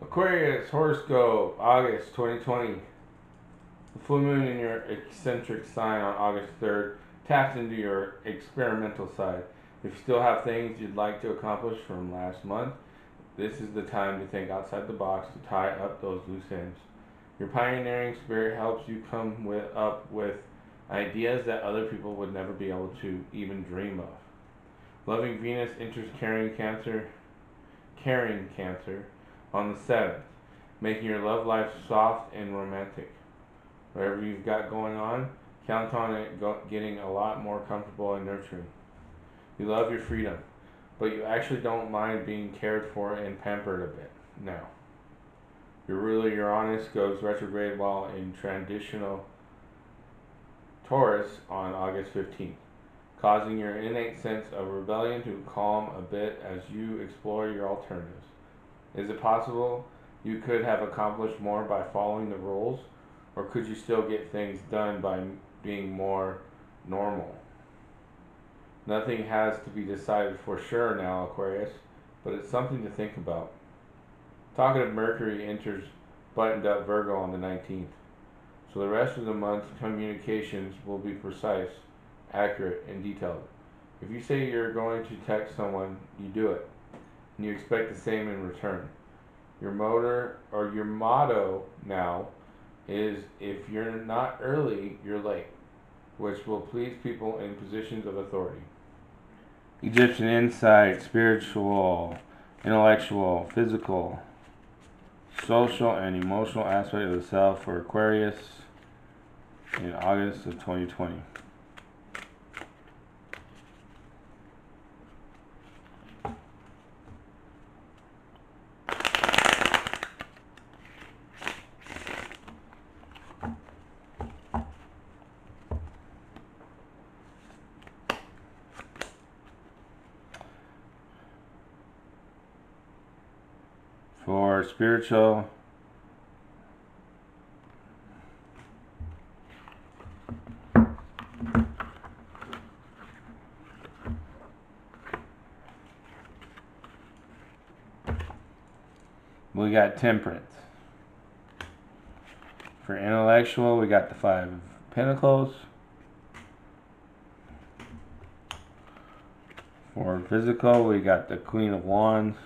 Aquarius, Horoscope, August 2020. The full moon in your eccentric sign on August 3rd taps into your experimental side. If you still have things you'd like to accomplish from last month, this is the time to think outside the box to tie up those loose ends. Your pioneering spirit helps you up with ideas that other people would never be able to even dream of. Loving Venus enters Cancer on the 7th, making your love life soft and romantic. Whatever you've got going on, count on it getting a lot more comfortable and nurturing. You love your freedom, but you actually don't mind being cared for and pampered a bit now. Your ruler Uranus goes retrograde while in transitional Taurus on August 15th, causing your innate sense of rebellion to calm a bit as you explore your alternatives. Is it possible you could have accomplished more by following the rules, or could you still get things done by being more normal? Nothing has to be decided for sure now, Aquarius, but it's something to think about. Talkative Mercury enters buttoned up Virgo on the 19th, so the rest of the month communications will be precise, accurate, and detailed. If you say you're going to text someone, you do it, and you expect the same in return. Your motto now is if you're not early, you're late, which will please people in positions of authority. Egyptian insight, spiritual, intellectual, physical, social, and emotional aspect of the self for Aquarius in August of 2020. For spiritual, we got Temperance. For intellectual, we got the Five of Pinnacles. For physical, we got the Queen of Wands.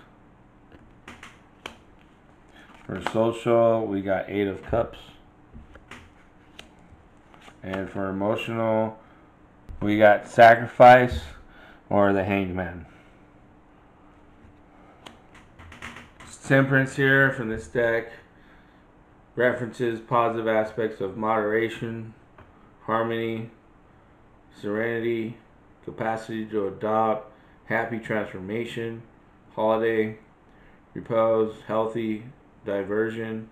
For social, we got Eight of Cups. And for emotional, we got Sacrifice or the Hanged Man. Temperance here from this deck references positive aspects of moderation, harmony, serenity, capacity to adopt, happy transformation, holiday, repose, healthy diversion,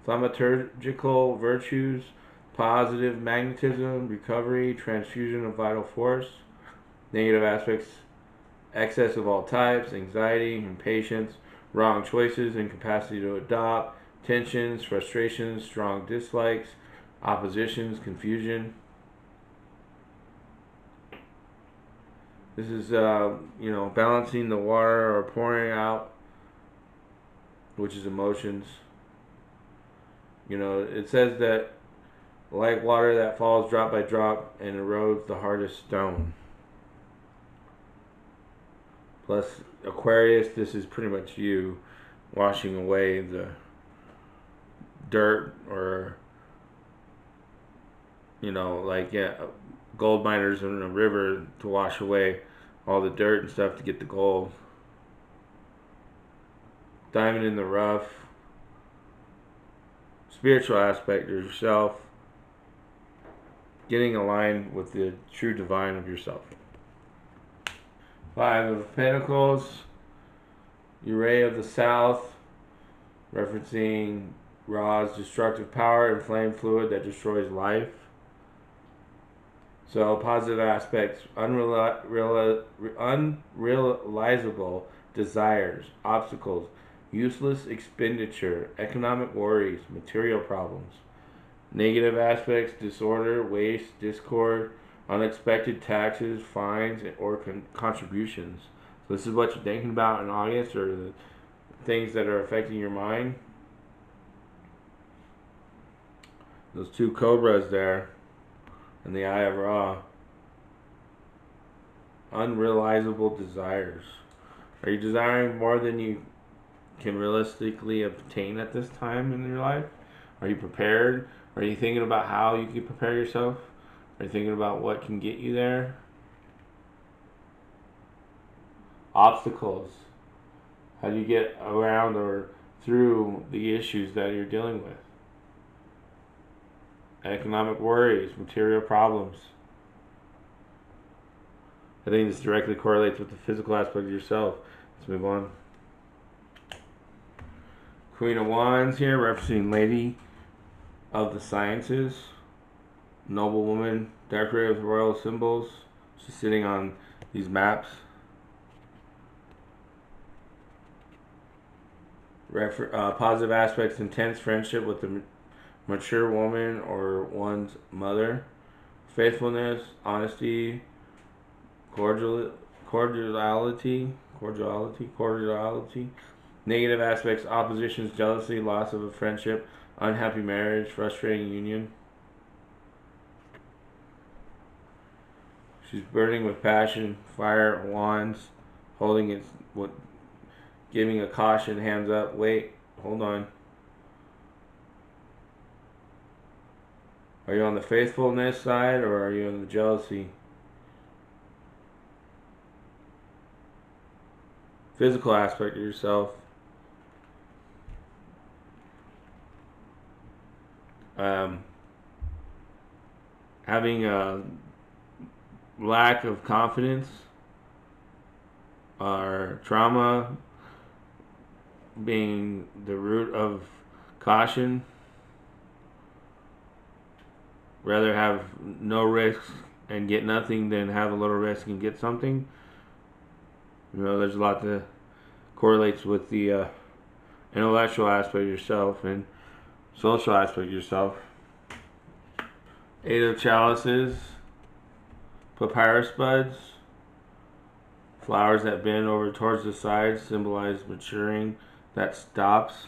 thaumaturgical virtues, positive magnetism, recovery, transfusion of vital force, negative aspects, excess of all types, anxiety, impatience, wrong choices, incapacity to adopt, tensions, frustrations, strong dislikes, oppositions, confusion. This is, balancing the water or pouring out, which is emotions. It says that like water that falls drop by drop and erodes the hardest stone. Plus, Aquarius, this is pretty much you washing away the dirt or, gold miners in a river to wash away all the dirt and stuff to get the gold. Diamond in the rough. Spiritual aspect of yourself. Getting aligned with the true divine of yourself. Five of Pentacles. Ray of the South. Referencing Ra's destructive power and flame fluid that destroys life. So positive aspects, unrealizable desires, obstacles, useless expenditure, economic worries, material problems. Negative aspects, disorder, waste, discord, unexpected taxes, fines, or contributions. So this is what you're thinking about in August, or the things that are affecting your mind. Those two cobras there in the eye of Ra. Unrealizable desires. Are you desiring more than you can realistically obtain at this time in your life? Are you prepared? Are you thinking about how you can prepare yourself? Are you thinking about what can get you there? Obstacles. How do you get around or through the issues that you're dealing with? Economic worries, material problems. I think this directly correlates with the physical aspect of yourself. Let's move on. Queen of Wands here, referencing Lady of the Sciences. Noble woman, decorated with royal symbols. She's sitting on these maps. Positive aspects, intense friendship with a mature woman or one's mother. Faithfulness, honesty, cordiality. Negative aspects, oppositions, jealousy, loss of a friendship, unhappy marriage, frustrating union. She's burning with passion, fire, wands, holding its, giving a caution, hands up, wait, hold on. Are you on the faithfulness side or are you on the jealousy? Physical aspect of yourself. Having a lack of confidence or trauma being the root of caution. Rather have no risk and get nothing than have a little risk and get something. You know, there's a lot that correlates with the intellectual aspect of yourself and social aspect of yourself. Eight of Chalices, papyrus buds, flowers that bend over towards the sides symbolize maturing that stops.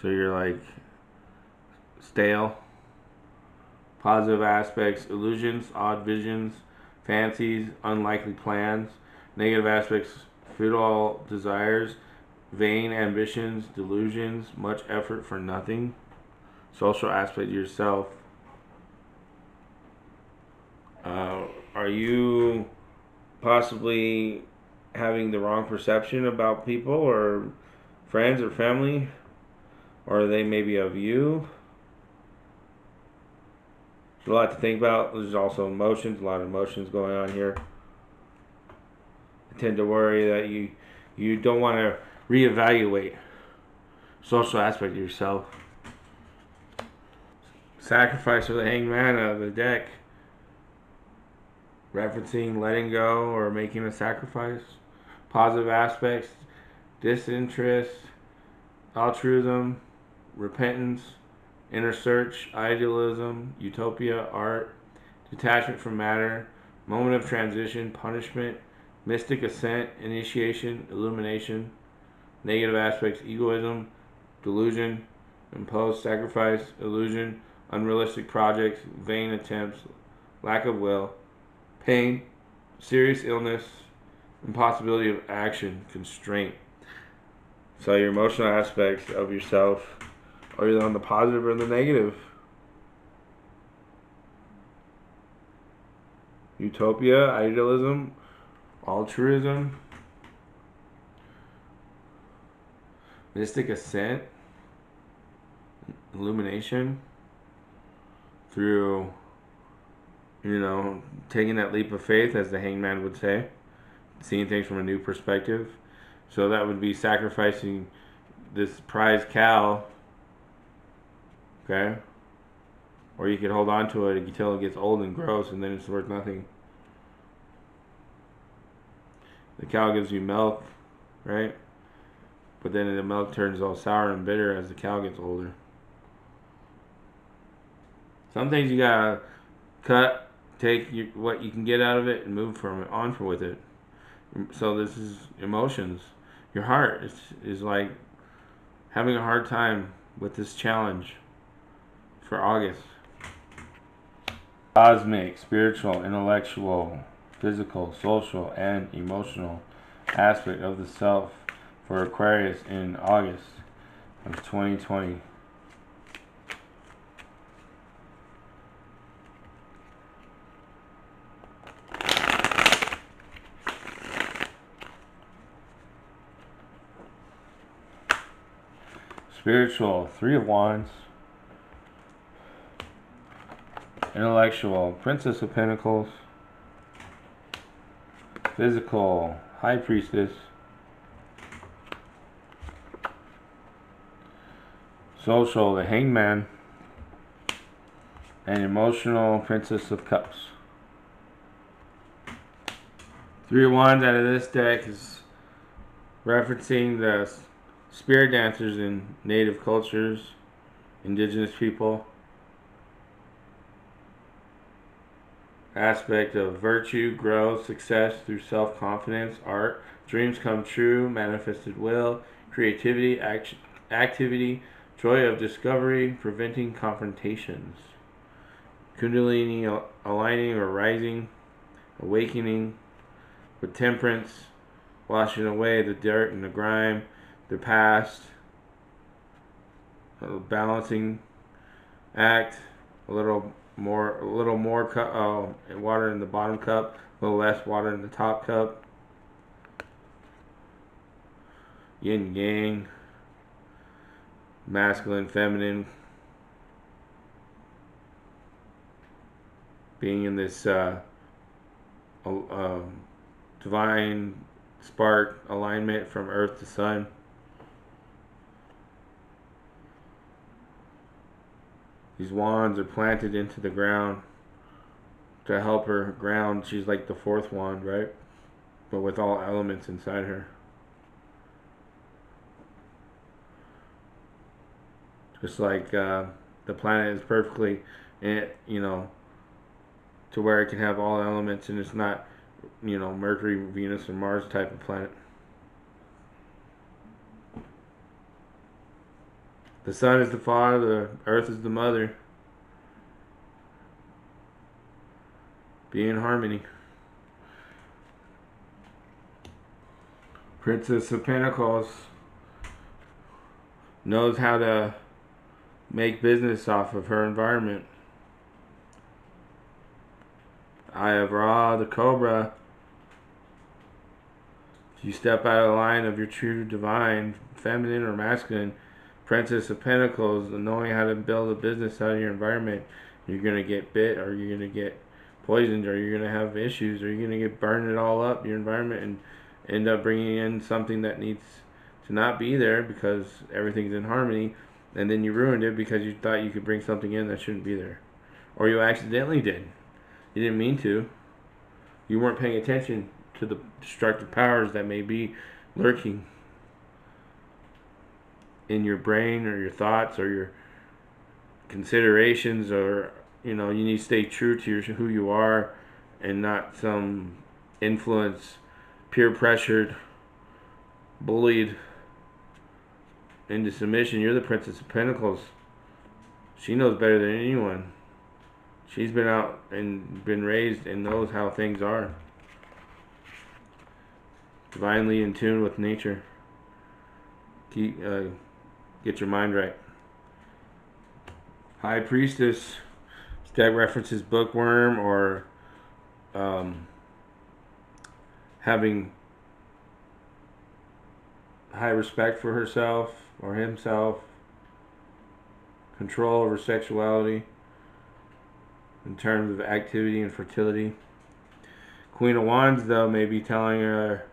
So you're like stale. Positive aspects, illusions, odd visions, fancies, unlikely plans. Negative aspects, futile desires, vain ambitions, delusions, much effort for nothing. Social aspect of yourself. Are you possibly having the wrong perception about people or friends or family? Or are they maybe of you? There's a lot to think about. There's also emotions, a lot of emotions going on here. I tend to worry that you don't want to reevaluate social aspect of yourself. Sacrifice for the Hanged Man out of the deck. Referencing letting go or making a sacrifice. Positive aspects, disinterest, altruism, repentance, inner search, idealism, utopia, art, detachment from matter, moment of transition, punishment, mystic ascent, initiation, illumination. Negative aspects, egoism, delusion, imposed sacrifice, illusion, unrealistic projects, vain attempts, lack of will, pain, serious illness, impossibility of action, constraint. So your emotional aspects of yourself are either on the positive or the negative. Utopia, idealism, altruism, mystic ascent, illumination through, taking that leap of faith, as the hangman would say, seeing things from a new perspective. So that would be sacrificing this prize cow, okay? Or you could hold on to it until it gets old and gross and then it's worth nothing. The cow gives you milk, right? But then the milk turns all sour and bitter as the cow gets older. Some things you gotta cut, take what you can get out of it and move on with it. So this is emotions. Your heart is like having a hard time with this challenge for August. Cosmic, spiritual, intellectual, physical, social, and emotional aspect of the self for Aquarius in August of 2020. Spiritual, Three of Wands. Intellectual, Princess of Pentacles. Physical, High Priestess. Social, the Hangman. And emotional, Princess of Cups. Three of Wands out of this deck is referencing the spirit dancers in native cultures, indigenous people. Aspect of virtue, growth, success through self-confidence, art, dreams come true, manifested will, creativity, activity, joy of discovery, preventing confrontations. Kundalini aligning or rising, awakening, with temperance, washing away the dirt and the grime, the past, a balancing act, a little more water in the bottom cup, a little less water in the top cup. Yin yang, masculine, feminine, being in this divine spark alignment from earth to sun. These wands are planted into the ground to help her ground. She's like the fourth wand, right? But with all elements inside her. Just like the planet is perfectly, to where it can have all elements and it's not, Mercury, Venus, or Mars type of planet. The sun is the father, the earth is the mother. Be in harmony. Princess of Pentacles knows how to make business off of her environment. Eye of Ra, the Cobra. If you step out of the line of your true divine, feminine or masculine, Princess of Pentacles, knowing how to build a business out of your environment, you're going to get bit, or you're going to get poisoned, or you're going to have issues, or you're going to get burned it all up, your environment, and end up bringing in something that needs to not be there because everything's in harmony, and then you ruined it because you thought you could bring something in that shouldn't be there. Or you accidentally did. You didn't mean to. You weren't paying attention to the destructive powers that may be lurking in your brain or your thoughts or your considerations, or you need to stay true to who you are and not some influence, peer pressured, bullied into submission. You're the Princess of Pentacles. She knows better than anyone. She's been out and been raised and knows how things are. Divinely in tune with nature. Get your mind right. High Priestess. This deck references bookworm or having high respect for herself or himself. Control over sexuality in terms of activity and fertility. Queen of Wands, though, may be telling her,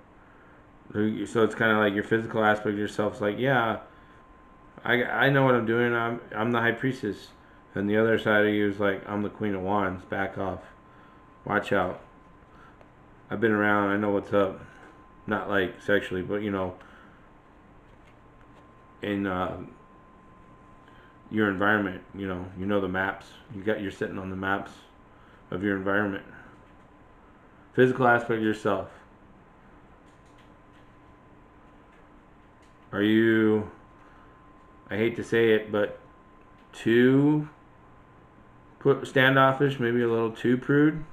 so it's kind of like your physical aspect of yourself is like, yeah, I know what I'm doing. I'm the High Priestess. And the other side of you is like, I'm the Queen of Wands. Back off. Watch out. I've been around. I know what's up. Not like sexually, but in your environment. You know the maps. You're sitting on the maps of your environment. Physical aspect of yourself. Are you, I hate to say it, but too standoffish, maybe a little too prude?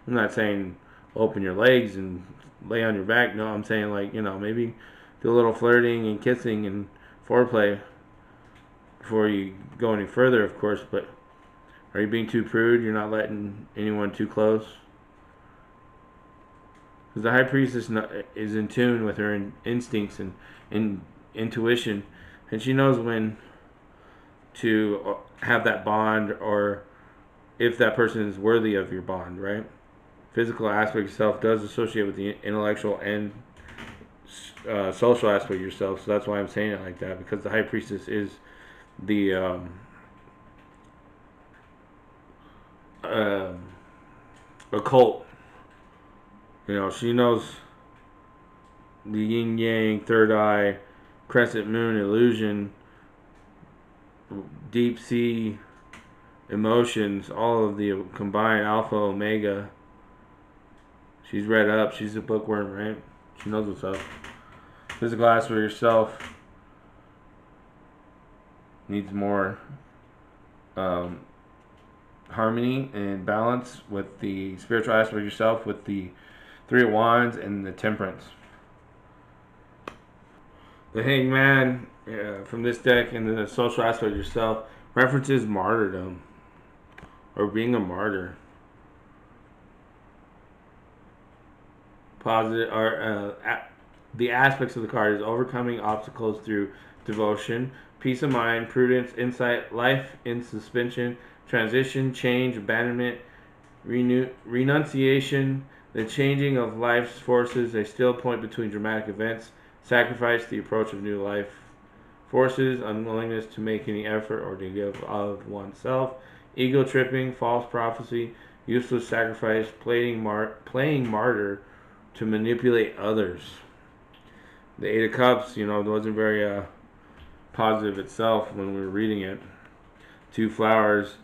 I'm not saying open your legs and lay on your back. No, I'm saying, like, maybe do a little flirting and kissing and foreplay before you go any further, of course. But are you being too prude? You're not letting anyone too close? Because the high priestess is in tune with her instincts and intuition, and she knows when to have that bond, or if that person is worthy of your bond, right? Physical aspect of yourself does associate with the intellectual and social aspect of yourself, so that's why I'm saying it like that, because the high priestess is the occult. She knows the yin yang, third eye, crescent moon, illusion, deep sea emotions, all of the combined alpha, omega. She's read up. She's a bookworm, right? She knows what's up. Physical aspect of yourself needs more harmony and balance with the spiritual aspect of yourself, with the Three of Wands and the Temperance. The Hangman from this deck and the social aspect of yourself references martyrdom, or being a martyr. Positive, or the aspects of the card is overcoming obstacles through devotion, peace of mind, prudence, insight, life in suspension, transition, change, abandonment, renunciation, the changing of life's forces, a still point between dramatic events, sacrifice, the approach of new life forces, unwillingness to make any effort or to give of oneself, ego tripping, false prophecy, useless sacrifice, playing martyr to manipulate others. The Eight of Cups, wasn't very positive itself when we were reading it. Two flowers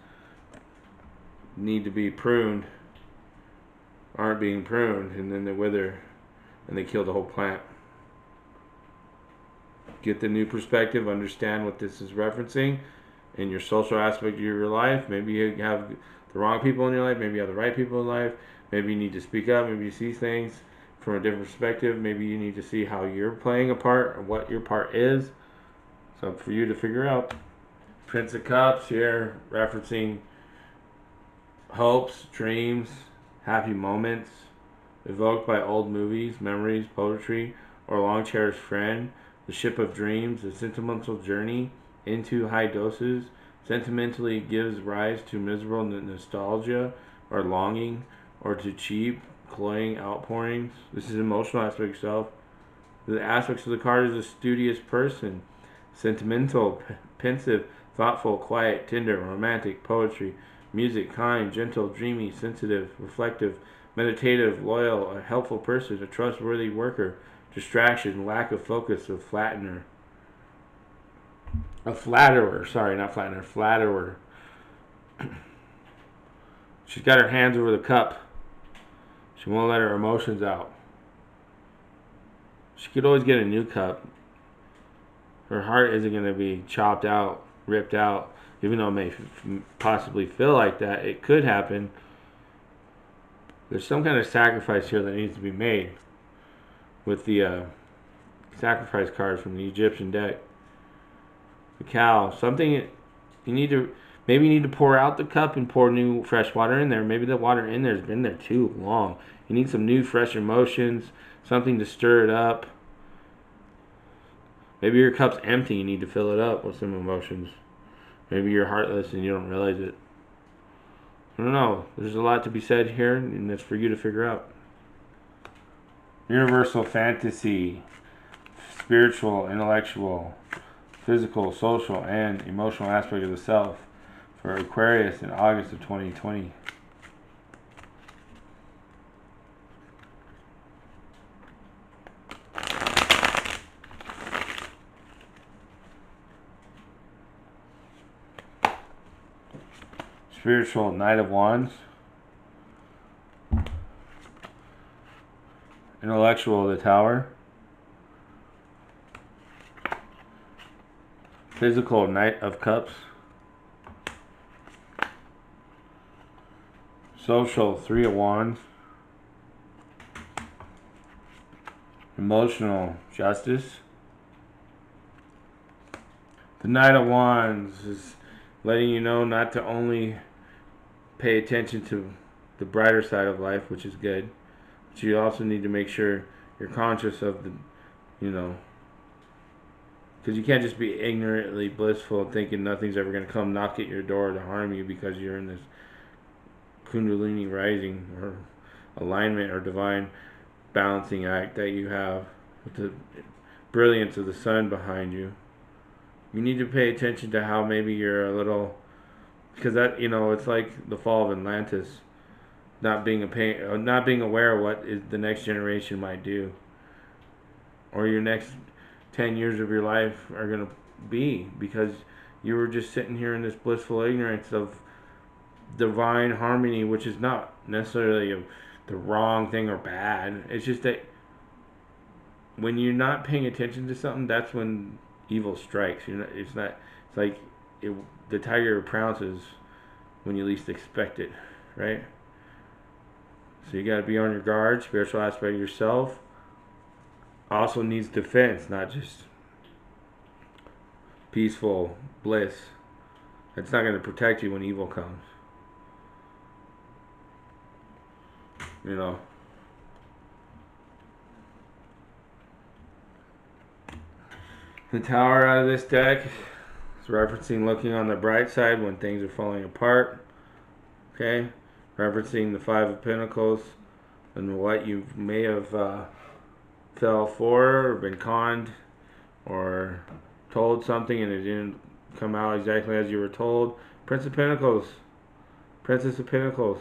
need to be pruned, aren't being pruned, and then they wither and they kill the whole plant. Get the new perspective, understand what this is referencing in your social aspect of your life. Maybe you have the wrong people in your life, maybe you have the right people in life, maybe you need to speak up, maybe you see things from a different perspective, maybe you need to see how you're playing a part or what your part is. It's up for you to figure out. Prince of Cups here referencing hopes, dreams, happy moments evoked by old movies, memories, poetry, or a long cherished friend. The ship of dreams, a sentimental journey into high doses, sentimentally gives rise to miserable nostalgia or longing, or to cheap, cloying outpourings. This is emotional aspect of yourself. The aspects of the card is a studious person, sentimental, pensive, thoughtful, quiet, tender, romantic, poetry, music, kind, gentle, dreamy, sensitive, reflective, meditative, loyal, a helpful person, a trustworthy worker, distraction, lack of focus, a flatterer. A flatterer, sorry, not flattener, flatterer. She's got her hands over the cup. She won't let her emotions out. She could always get a new cup. Her heart isn't going to be chopped out, ripped out, even though it may possibly feel like that. It could happen. There's some kind of sacrifice here that needs to be made with the sacrifice card from the Egyptian deck. The cow. Something you need to, maybe you need to pour out the cup and pour new fresh water in there. Maybe the water in there has been there too long. You need some new fresh emotions, something to stir it up. Maybe your cup's empty, you need to fill it up with some emotions. Maybe you're heartless and you don't realize it. I don't know. There's a lot to be said here, and it's for you to figure out. Universal fantasy, spiritual, intellectual, physical, social, and emotional aspect of the self for Aquarius in August of 2020. Spiritual, Knight of Wands. Intellectual, the Tower. Physical, Knight of Cups. Social, Three of Wands. Emotional, Justice. The Knight of Wands is letting you know not to only pay attention to the brighter side of life, which is good, but you also need to make sure you're conscious of the, because you can't just be ignorantly blissful thinking nothing's ever going to come knock at your door to harm you because you're in this Kundalini rising or alignment or divine balancing act that you have with the brilliance of the sun behind you. You need to pay attention to how maybe you're a little, because that, it's like the fall of Atlantis, not being aware of what the next generation might do, or your next 10 years of your life are going to be, because you were just sitting here in this blissful ignorance of divine harmony, which is not necessarily the wrong thing or bad. It's just that when you're not paying attention to something, that's when evil strikes. It's like the tiger pounces when you least expect it, right? So you got to be on your guard. Spiritual aspect of yourself also needs defense, not just peaceful bliss. It's not going to protect you when evil comes. The Tower out of this deck is referencing looking on the bright side when things are falling apart. Okay? Referencing the Five of Pinnacles and what you may have fell for or been conned or told something and it didn't come out exactly as you were told. Prince of Pinnacles. Princess of Pinnacles.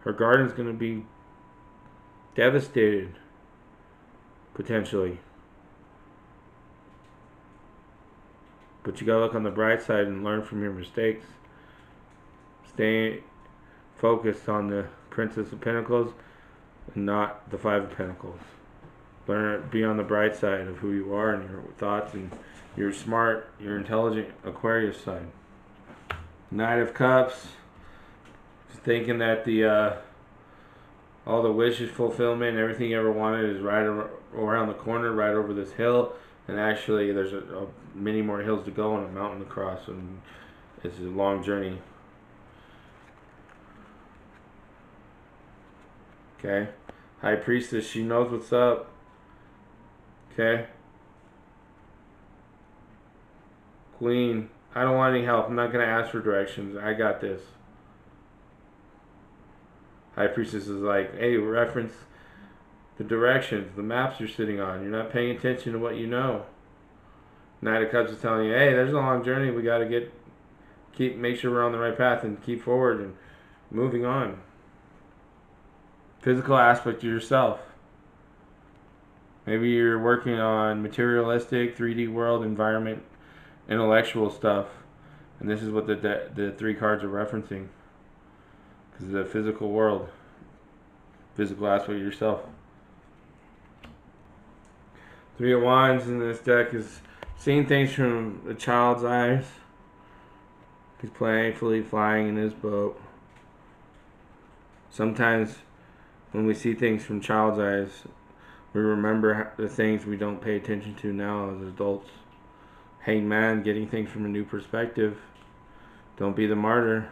Her garden's going to be devastated, potentially. But you gotta look on the bright side and learn from your mistakes. Stay focused on the Princess of Pentacles and not the Five of Pentacles. Learn, be on the bright side of who you are and your thoughts and your smart, your intelligent Aquarius side. Knight of Cups. Just thinking that the all the wishes fulfillment and everything you ever wanted is right around the corner, right over this hill. And actually, there's many more hills to go and a mountain to cross, and it's a long journey. Okay? High Priestess, she knows what's up. Okay? Queen, I don't want any help. I'm not going to ask for directions. I got this. High Priestess is like, hey, reference the directions, the maps you're sitting on. You're not paying attention to what you know. Knight of Cups is telling you, hey, there's a long journey. We got to make sure we're on the right path and keep forward and moving on. Physical aspect of yourself. Maybe you're working on materialistic, 3D world, environment, intellectual stuff. And this is what the three cards are referencing. Because of the physical world. Physical aspect of yourself. Three of Wands in this deck is seeing things from a child's eyes. He's playfully flying in his boat. Sometimes when we see things from child's eyes, we remember the things we don't pay attention to now as adults. Hangman, getting things from a new perspective. Don't be the martyr.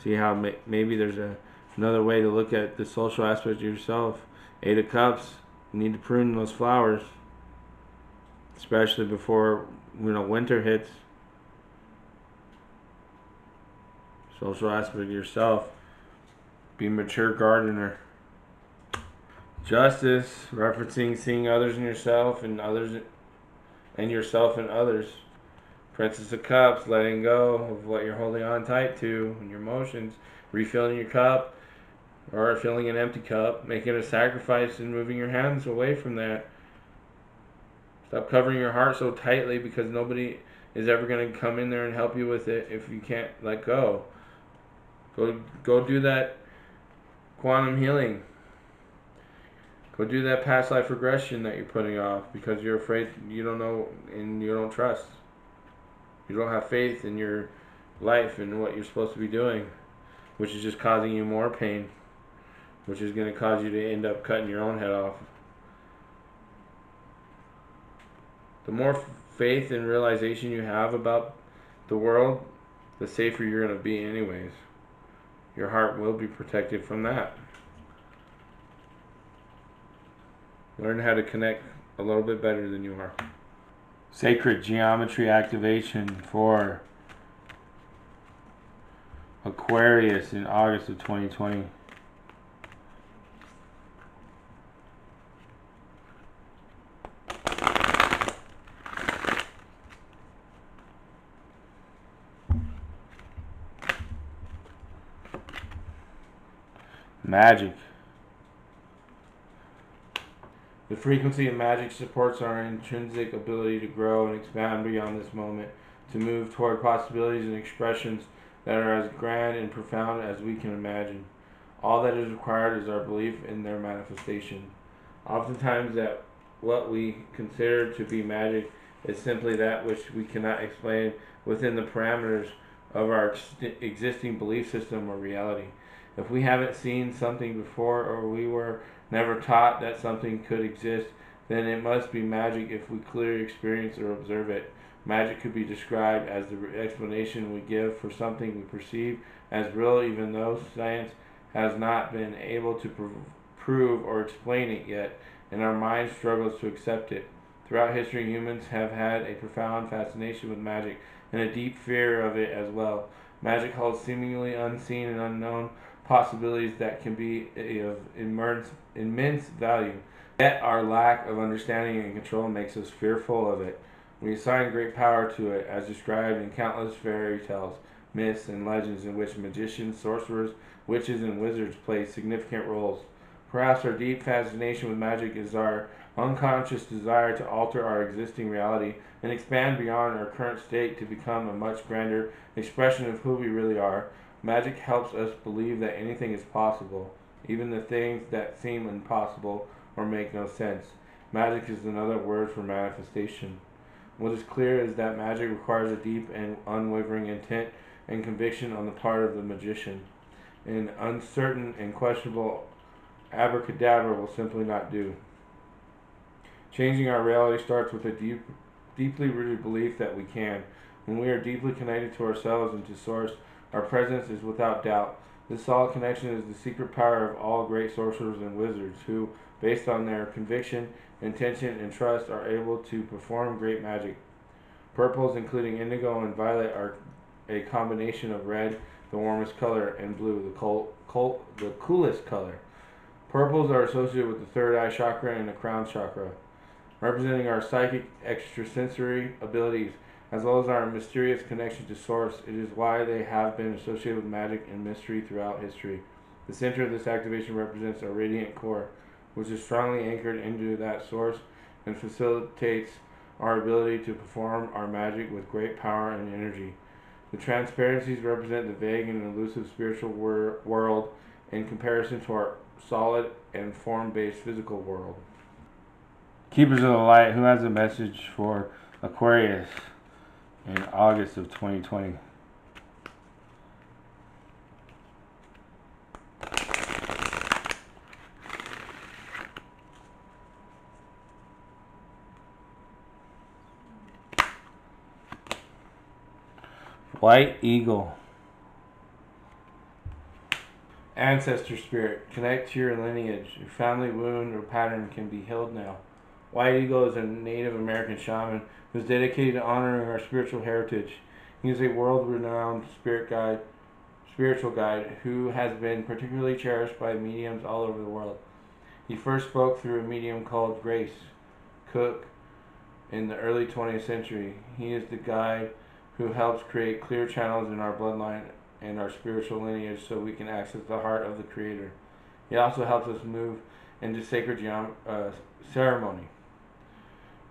See how maybe there's another way to look at the social aspect of yourself. Eight of Cups. You need to prune those flowers, especially before winter hits. Social aspect of yourself. Be a mature gardener. Justice, referencing seeing others in yourself and others and yourself and others. Princess of Cups, letting go of what you're holding on tight to and your emotions, refilling your cup or filling an empty cup, making a sacrifice and moving your hands away from that. Stop covering your heart so tightly because nobody is ever going to come in there and help you with it if you can't let go. Go do that quantum healing. Go do that past life regression that you're putting off because you're afraid, you don't know, and you don't trust. You don't have faith in your life and what you're supposed to be doing, which is just causing you more pain, which is going to cause you to end up cutting your own head off. The more faith and realization you have about the world, the safer you're going to be anyways. Your heart will be protected from that. Learn how to connect a little bit better than you are. Sacred geometry activation for Aquarius in August of 2020. Magic. The frequency of magic supports our intrinsic ability to grow and expand beyond this moment, to move toward possibilities and expressions that are as grand and profound as we can imagine. All that is required is our belief in their manifestation. Oftentimes, that what we consider to be magic is simply that which we cannot explain within the parameters of our existing belief system or reality. If we haven't seen something before, or we were never taught that something could exist, then it must be magic if we clearly experience or observe it. Magic could be described as the explanation we give for something we perceive as real, even though science has not been able to prove or explain it yet, and our mind struggles to accept it. Throughout history, humans have had a profound fascination with magic and a deep fear of it as well. Magic holds seemingly unseen and unknown possibilities that can be of immense value. Yet our lack of understanding and control makes us fearful of it. We assign great power to it, as described in countless fairy tales, myths, and legends in which magicians, sorcerers, witches, and wizards play significant roles. Perhaps our deep fascination with magic is our unconscious desire to alter our existing reality and expand beyond our current state to become a much grander expression of who we really are. Magic helps us believe that anything is possible, even the things that seem impossible or make no sense. Magic is another word for manifestation. What is clear is that magic requires a deep and unwavering intent and conviction on the part of the magician. An uncertain and questionable abracadabra will simply not do. Changing our reality starts with a deeply rooted belief that we can. When we are deeply connected to ourselves and to Source, our presence is without doubt. This solid connection is the secret power of all great sorcerers and wizards who, based on their conviction, intention, and trust, are able to perform great magic. Purples, including indigo and violet, are a combination of red, the warmest color, and blue, the coolest color. Purples are associated with the third eye chakra and the crown chakra, representing our psychic extrasensory abilities, as well as our mysterious connection to Source. It is why they have been associated with magic and mystery throughout history. The center of this activation represents our radiant core, which is strongly anchored into that Source and facilitates our ability to perform our magic with great power and energy. The transparencies represent the vague and elusive spiritual world in comparison to our solid and form-based physical world. Keepers of the Light, who has a message for Aquarius in August of 2020? White Eagle. Ancestor Spirit, connect to your lineage. Your family wound or pattern can be healed now. White Eagle is a Native American shaman who is dedicated to honoring our spiritual heritage. He is a world-renowned spiritual guide who has been particularly cherished by mediums all over the world. He first spoke through a medium called Grace Cook in the early 20th century. He is the guide who helps create clear channels in our bloodline and our spiritual lineage so we can access the heart of the Creator. He also helps us move into sacred ceremony,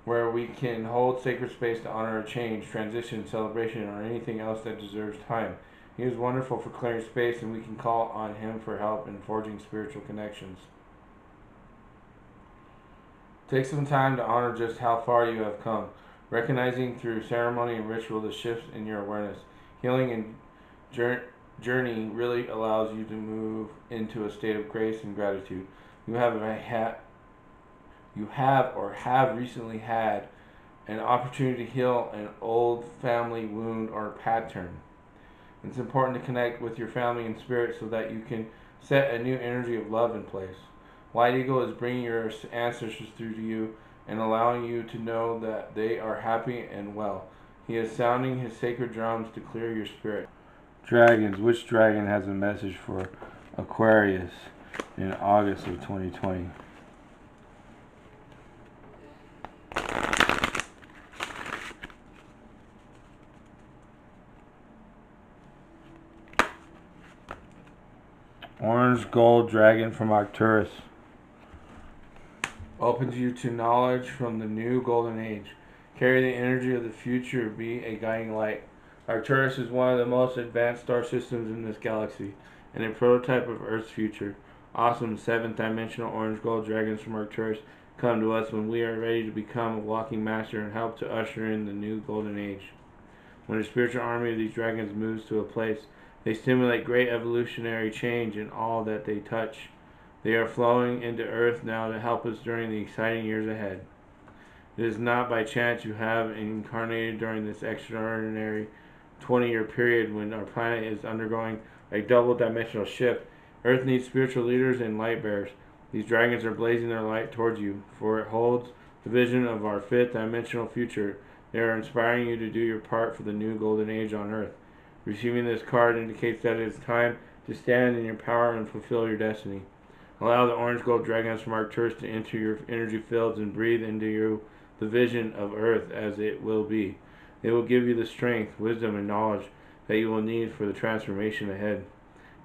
where we can hold sacred space to honor a change, transition, celebration, or anything else that deserves time. He is wonderful for clearing space, and we can call on him for help in forging spiritual connections. Take some time to honor just how far you have come, recognizing through ceremony and ritual the shifts in your awareness. Healing and journey really allows you to move into a state of grace and gratitude. You have or have recently had an opportunity to heal an old family wound or pattern. It's important to connect with your family and spirit so that you can set a new energy of love in place. White Eagle is bringing your ancestors through to you and allowing you to know that they are happy and well. He is sounding his sacred drums to clear your spirit. Dragons. Which dragon has a message for Aquarius in August of 2020? Orange Gold Dragon from Arcturus opens you to knowledge from the new golden age. Carry the energy of the future, be a guiding light. Arcturus is one of the most advanced star systems in this galaxy, and a prototype of Earth's future. Awesome seventh dimensional orange gold dragons from Arcturus come to us when we are ready to become a walking master and help to usher in the new golden age. When a spiritual army of these dragons moves to a place, they stimulate great evolutionary change in all that they touch. They are flowing into Earth now to help us during the exciting years ahead. It is not by chance you have incarnated during this extraordinary 20-year period when our planet is undergoing a double dimensional shift. Earth needs spiritual leaders and light bearers. These dragons are blazing their light towards you, for it holds the vision of our fifth dimensional future. They are inspiring you to do your part for the new golden age on Earth. Receiving this card indicates that it is time to stand in your power and fulfill your destiny. Allow the orange gold dragons from Arcturus to enter your energy fields and breathe into you the vision of Earth as it will be. They will give you the strength, wisdom, and knowledge that you will need for the transformation ahead.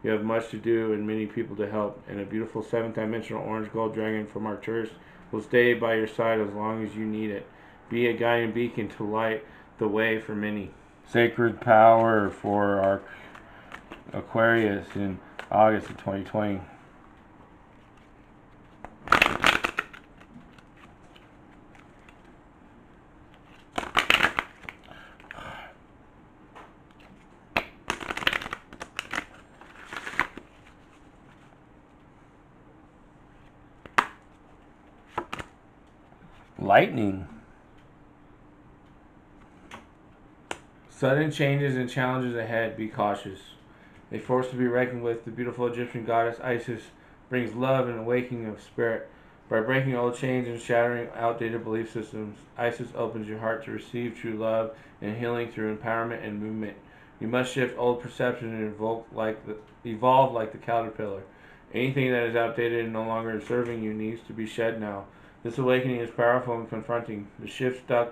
You have much to do and many people to help, and a beautiful seventh dimensional orange gold dragon from Arcturus will stay by your side as long as you need it. Be a guiding beacon to light the way for many. Sacred power for our Aquarius in August of 2020. Lightning. Sudden changes and challenges ahead, be cautious. A force to be reckoned with, the beautiful Egyptian goddess Isis brings love and awakening of spirit. By breaking old chains and shattering outdated belief systems, Isis opens your heart to receive true love and healing through empowerment and movement. You must shift old perception and evolve like the caterpillar. Anything that is outdated and no longer serving you needs to be shed now. This awakening is powerful and confronting. The shift stuck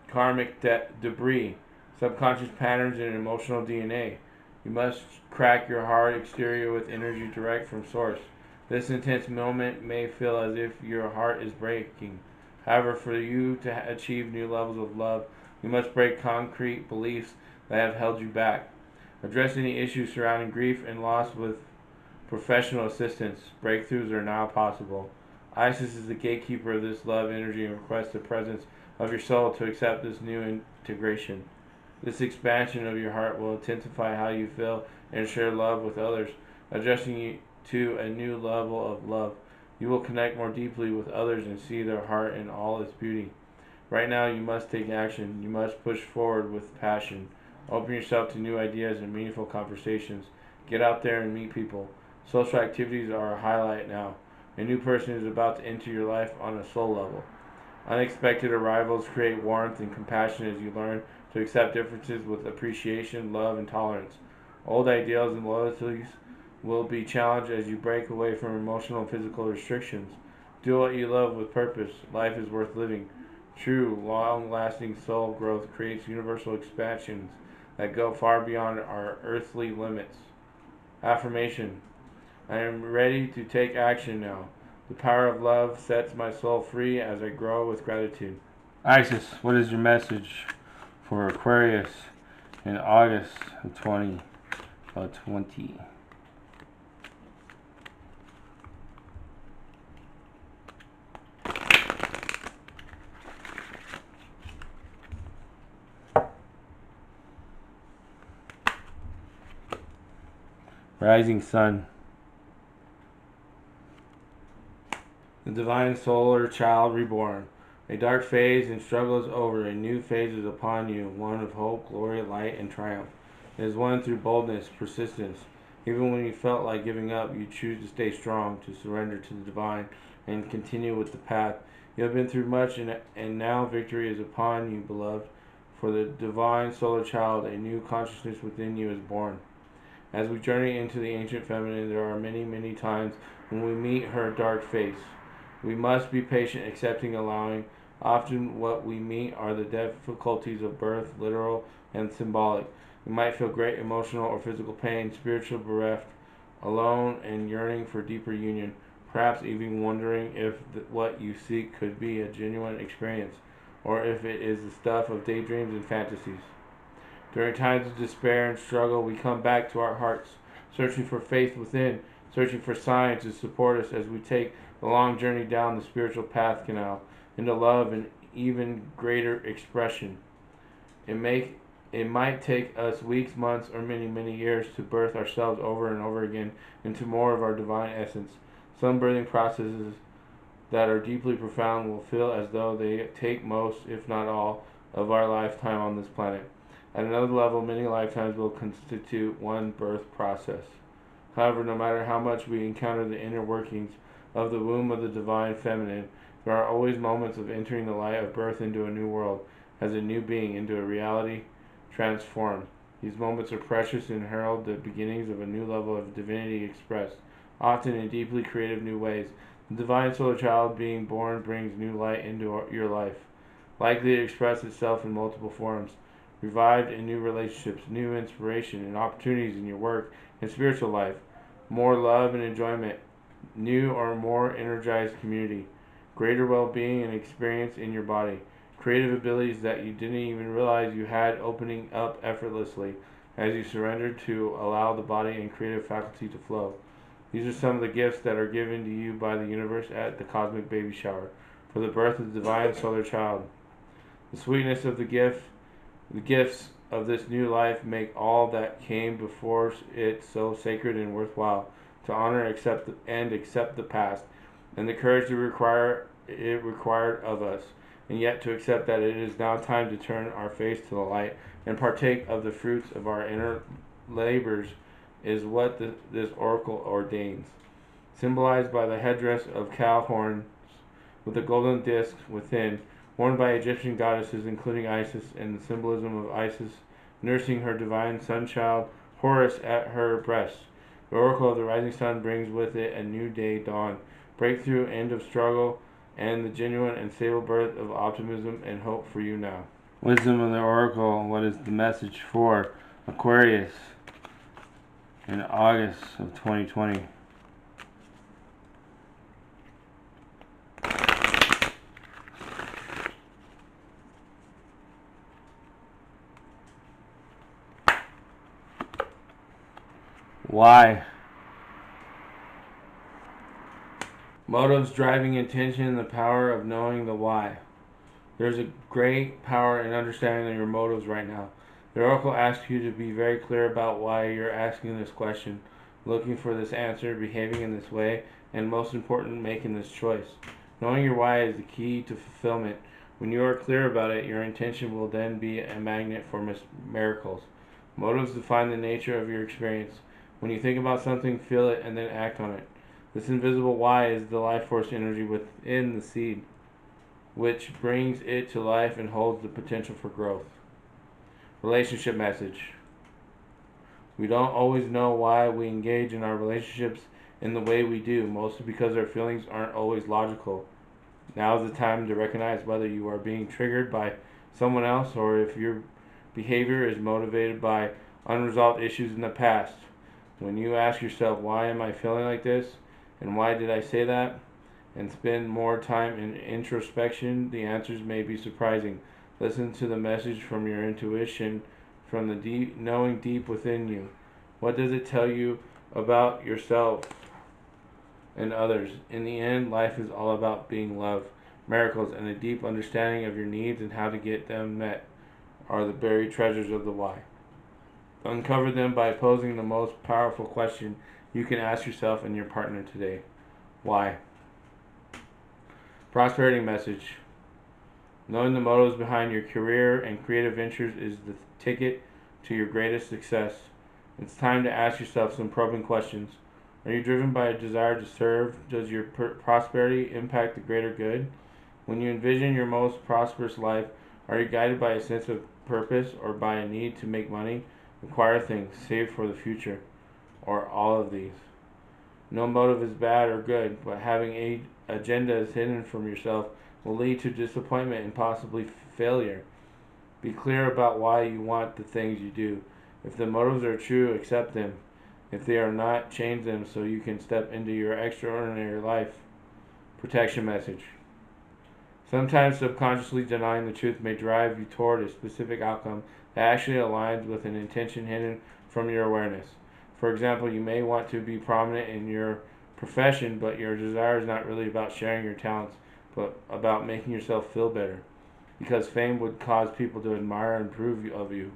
karmic debris, subconscious patterns, and emotional DNA. You must crack your hard exterior with energy direct from source. This intense moment may feel as if your heart is breaking. However, for you to achieve new levels of love, you must break concrete beliefs that have held you back. Address any issues surrounding grief and loss with professional assistance. Breakthroughs are now possible. Isis is the gatekeeper of this love energy and requests the presence of your soul to accept this new integration. This expansion of your heart will intensify how you feel and share love with others, adjusting you to a new level of love. You will connect more deeply with others and see their heart in all its beauty. Right now, you must take action. You must push forward with passion. Open yourself to new ideas and meaningful conversations. Get out there and meet people. Social activities are a highlight now. A new person is about to enter your life on a soul level. Unexpected arrivals create warmth and compassion as you learn to accept differences with appreciation, love, and tolerance. Old ideals and loyalties will be challenged as you break away from emotional and physical restrictions. Do what you love with purpose. Life is worth living. True, long-lasting soul growth creates universal expansions that go far beyond our earthly limits. Affirmation. I am ready to take action now. The power of love sets my soul free as I grow with gratitude. Isis, what is your message for Aquarius in August of 2020? Rising sun. The divine solar child reborn. A dark phase and struggle is over. A new phase is upon you, one of hope, glory, light, and triumph. It is won through boldness, persistence. Even when you felt like giving up, you choose to stay strong, to surrender to the divine, and continue with the path. You have been through much, and now victory is upon you, beloved. For the divine solar child, a new consciousness within you is born. As we journey into the ancient feminine, there are many, many times when we meet her dark face. We must be patient, accepting, allowing. Often what we meet are the difficulties of birth, literal and symbolic. We might feel great emotional or physical pain, spiritual bereft, alone and yearning for deeper union, perhaps even wondering if what you seek could be a genuine experience, or if it is the stuff of daydreams and fantasies. During times of despair and struggle, we come back to our hearts, searching for faith within, searching for signs to support us as we take the long journey down the spiritual path canal into love and even greater expression. It might take us weeks, months, or many, many years to birth ourselves over and over again into more of our divine essence. Some birthing processes that are deeply profound will feel as though they take most, if not all, of our lifetime on this planet. At another level, many lifetimes will constitute one birth process. However, no matter how much we encounter the inner workings of the womb of the divine feminine, there are always moments of entering the light of birth into a new world, as a new being, into a reality transformed. These moments are precious and herald the beginnings of a new level of divinity expressed, often in deeply creative new ways. The divine solar child being born brings new light into your life, likely to express itself in multiple forms, revived in new relationships, new inspiration and opportunities in your work and spiritual life, more love and enjoyment, new or more energized community, greater well-being and experience in your body, creative abilities that you didn't even realize you had opening up effortlessly as you surrender to allow the body and creative faculty to flow. These are some of the gifts that are given to you by the universe at the cosmic baby shower for the birth of the divine solar child. The sweetness of the gifts of this new life make all that came before it so sacred and worthwhile to honor, accept the past, and the courage it required of us, and yet to accept that it is now time to turn our face to the light and partake of the fruits of our inner labors is what this oracle ordains. Symbolized by the headdress of cow horns with a golden disc within, worn by Egyptian goddesses including Isis, and the symbolism of Isis nursing her divine sun child Horus at her breast. The oracle of the rising sun brings with it a new day dawn, breakthrough, end of struggle, and the genuine and stable birth of optimism and hope for you now. Wisdom of the oracle. What is the message for Aquarius in August of 2020? Why? Motives, driving intention, the power of knowing the why. There's a great power in understanding your motives right now. The oracle asks you to be very clear about why you're asking this question, looking for this answer, behaving in this way, and most important, making this choice. Knowing your why is the key to fulfillment. When you are clear about it, your intention will then be a magnet for miracles. Motives define the nature of your experience. When you think about something, feel it, and then act on it. This invisible why is the life force energy within the seed, which brings it to life and holds the potential for growth. Relationship message. We don't always know why we engage in our relationships in the way we do, mostly because our feelings aren't always logical. Now is the time to recognize whether you are being triggered by someone else or if your behavior is motivated by unresolved issues in the past. When you ask yourself, why am I feeling like this? And why did I say that? And spend more time in introspection, the answers may be surprising. Listen to the message from your intuition, from the deep, knowing deep within you. What does it tell you about yourself and others? In the end, life is all about being loved. Miracles and a deep understanding of your needs and how to get them met are the buried treasures of the why. Uncover them by posing the most powerful question you can ask yourself and your partner today. Why? Prosperity message. Knowing the motives behind your career and creative ventures is the ticket to your greatest success. It's time to ask yourself some probing questions. Are you driven by a desire to serve? Does your prosperity impact the greater good? When you envision your most prosperous life, are you guided by a sense of purpose or by a need to make money, acquire things, save for the future, or all of these? No motive is bad or good, but having agendas hidden from yourself will lead to disappointment and possibly failure. Be clear about why you want the things you do. If the motives are true, accept them. If they are not, change them so you can step into your extraordinary life. Protection message. Sometimes subconsciously denying the truth may drive you toward a specific outcome that actually aligns with an intention hidden from your awareness. For example, you may want to be prominent in your profession, but your desire is not really about sharing your talents, but about making yourself feel better, because fame would cause people to admire and approve of you.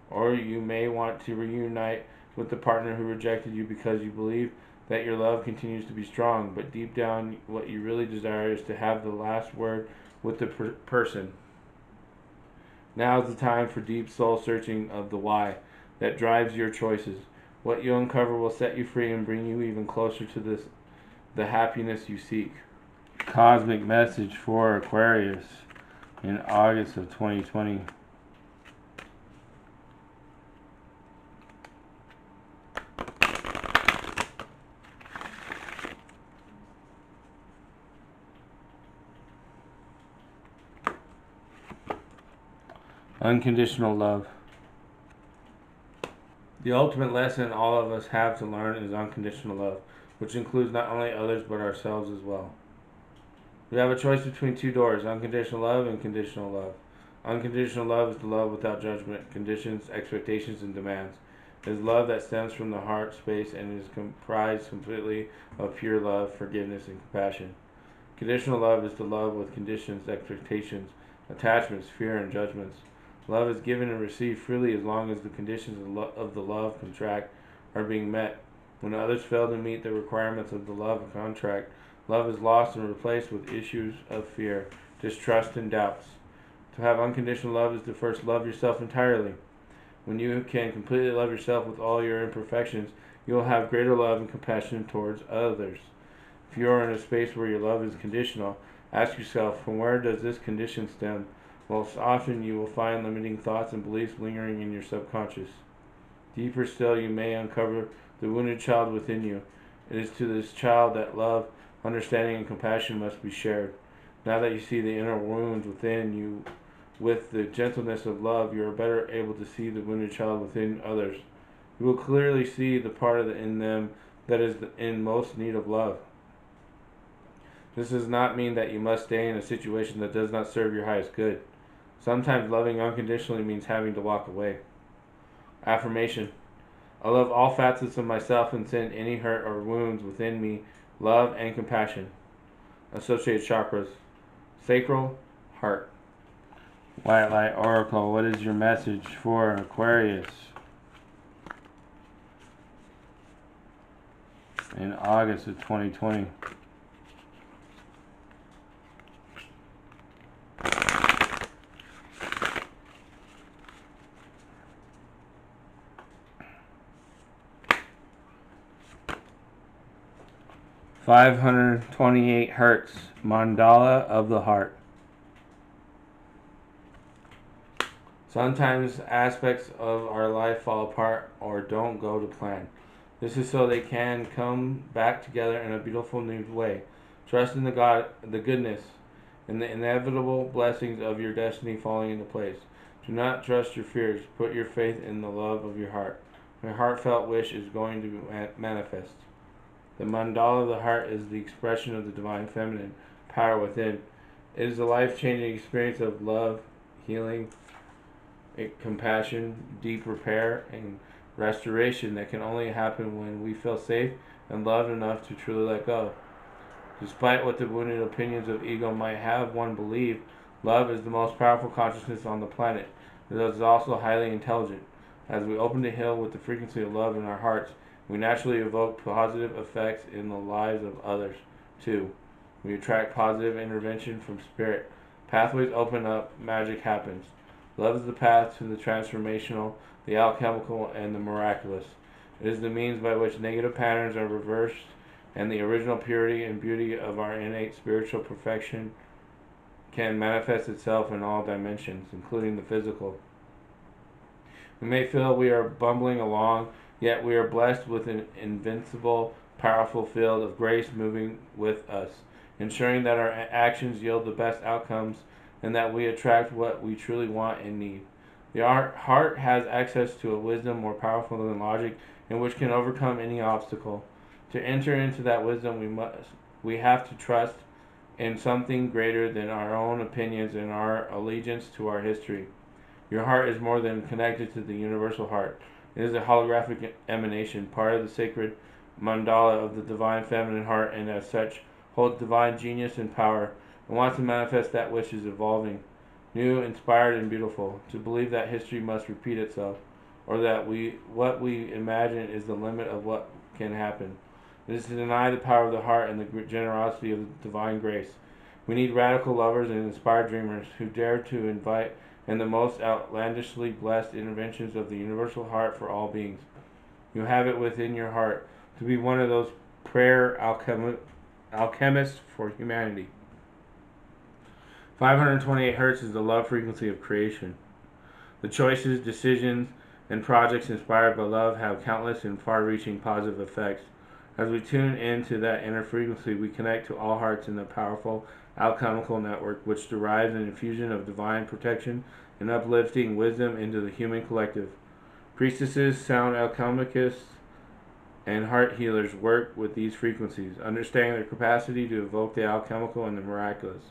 Or you may want to reunite with the partner who rejected you because you believe that your love continues to be strong, but deep down, what you really desire is to have the last word with the person. Now is the time for deep soul searching of the why that drives your choices. What you uncover will set you free and bring you even closer to the happiness you seek. Cosmic message for Aquarius in August of 2020. Unconditional love. The ultimate lesson all of us have to learn is unconditional love, which includes not only others but ourselves as well. We have a choice between two doors: unconditional love and conditional love. Unconditional love is the love without judgment, conditions, expectations, and demands. It is love that stems from the heart space and is comprised completely of pure love, forgiveness, and compassion. Conditional love is the love with conditions, expectations, attachments, fear, and judgments. Love is given and received freely as long as the conditions of the love contract are being met. When others fail to meet the requirements of the love contract, love is lost and replaced with issues of fear, distrust, and doubts. To have unconditional love is to first love yourself entirely. When you can completely love yourself with all your imperfections, you will have greater love and compassion towards others. If you are in a space where your love is conditional, ask yourself, from where does this condition stem? Most often you will find limiting thoughts and beliefs lingering in your subconscious. Deeper still, you may uncover the wounded child within you. It is to this child that love, understanding, and compassion must be shared. Now that you see the inner wounds within you with the gentleness of love, you are better able to see the wounded child within others. You will clearly see the part in them that is in most need of love. This does not mean that you must stay in a situation that does not serve your highest good. Sometimes loving unconditionally means having to walk away. Affirmation. I love all facets of myself and send any hurt or wounds within me love and compassion. Associated chakras. Sacral, heart. White Light Oracle, what is your message for Aquarius in August of 2020? $528 Mandala of the Heart. Sometimes aspects of our life fall apart or don't go to plan. This is so they can come back together in a beautiful new way. Trust in the goodness, and the inevitable blessings of your destiny falling into place. Do not trust your fears. Put your faith in the love of your heart. Your heartfelt wish is going to manifest. The mandala of the heart is the expression of the divine feminine power within. It is a life-changing experience of love, healing, compassion, deep repair, and restoration that can only happen when we feel safe and loved enough to truly let go. Despite what the wounded opinions of ego might have one believe, love is the most powerful consciousness on the planet. It is also highly intelligent. As we open to heal with the frequency of love in our hearts, we naturally evoke positive effects in the lives of others. 2. We attract positive intervention from spirit. Pathways open up, magic happens. Love is the path to the transformational, the alchemical, and the miraculous. It is the means by which negative patterns are reversed and the original purity and beauty of our innate spiritual perfection can manifest itself in all dimensions, including the physical. We may feel we are bumbling along, yet we are blessed with an invincible, powerful field of grace moving with us, ensuring that our actions yield the best outcomes and that we attract what we truly want and need. The heart has access to a wisdom more powerful than logic and which can overcome any obstacle. To enter into that wisdom, we have to trust in something greater than our own opinions and our allegiance to our history. Your heart is more than connected to the universal heart. It is a holographic emanation, part of the sacred mandala of the divine feminine heart, and as such holds divine genius and power, and wants to manifest that which is evolving, new, inspired, and beautiful. To believe that history must repeat itself, or that what we imagine is the limit of what can happen. It is to deny the power of the heart and the generosity of the divine grace. We need radical lovers and inspired dreamers who dare to invite in the most outlandishly blessed interventions of the universal heart for all beings. You have it within your heart to be one of those prayer alchemists for humanity. 528 Hertz is the love frequency of creation. The choices, decisions, and projects inspired by love have countless and far-reaching positive effects. As we tune into that inner frequency, we connect to all hearts in the powerful alchemical network, which derives an infusion of divine protection and uplifting wisdom into the human collective. Priestesses, sound alchemists, and heart healers work with these frequencies, understanding their capacity to evoke the alchemical and the miraculous.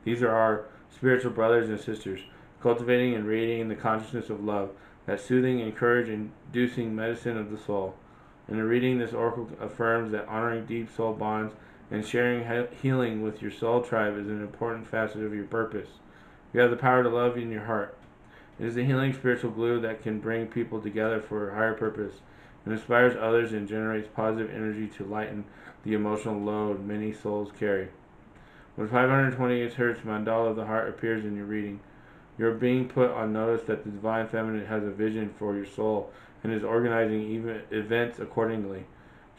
These are our spiritual brothers and sisters, cultivating and radiating the consciousness of love, that soothing and courage-inducing medicine of the soul. In the reading, this oracle affirms that honoring deep soul bonds and sharing healing with your soul tribe is an important facet of your purpose. You have the power to love in your heart. It is the healing spiritual glue that can bring people together for a higher purpose and inspires others and generates positive energy to lighten the emotional load many souls carry. When 528 Hertz mandala of the heart appears in your reading, you are being put on notice that the divine feminine has a vision for your soul and is organizing events accordingly.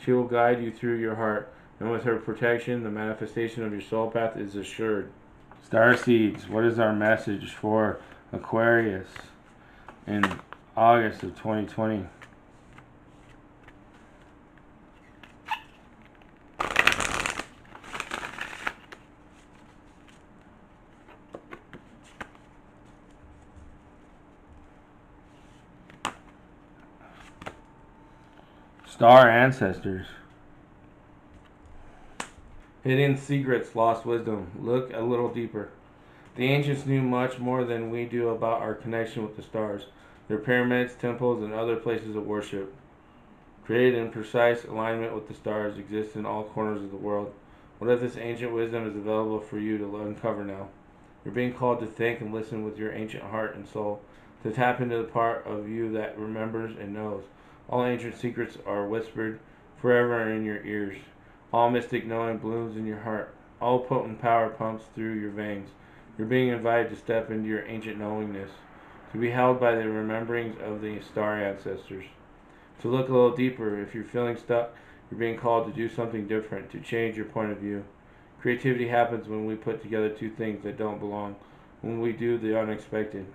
She will guide you through your heart, and with her protection, the manifestation of your soul path is assured. Star Seeds, what is our message for Aquarius in August of 2020? Star Ancestors. Hidden secrets, lost wisdom. Look a little deeper. The ancients knew much more than we do about our connection with the stars. Their pyramids, temples, and other places of worship, created in precise alignment with the stars, exist in all corners of the world. What if this ancient wisdom is available for you to uncover now? You're being called to think and listen with your ancient heart and soul, to tap into the part of you that remembers and knows. All ancient secrets are whispered forever in your ears. All mystic knowing blooms in your heart. All potent power pumps through your veins. You're being invited to step into your ancient knowingness, to be held by the rememberings of the star ancestors. To look a little deeper, if you're feeling stuck, you're being called to do something different, to change your point of view. Creativity happens when we put together two things that don't belong, when we do the unexpected.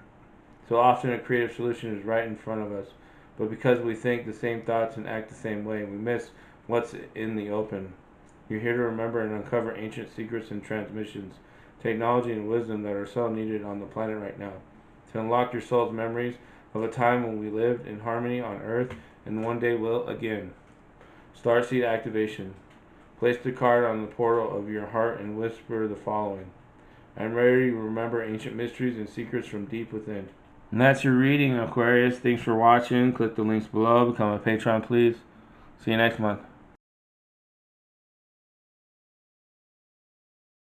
So often a creative solution is right in front of us, but because we think the same thoughts and act the same way, we miss what's in the open. You're here to remember and uncover ancient secrets and transmissions, technology and wisdom that are so needed on the planet right now, to unlock your soul's memories of a time when we lived in harmony on Earth and one day will again. Starseed activation. Place the card on the portal of your heart and whisper the following. I am ready to remember ancient mysteries and secrets from deep within. And that's your reading, Aquarius. Thanks for watching. Click the links below. Become a patron, please. See you next month.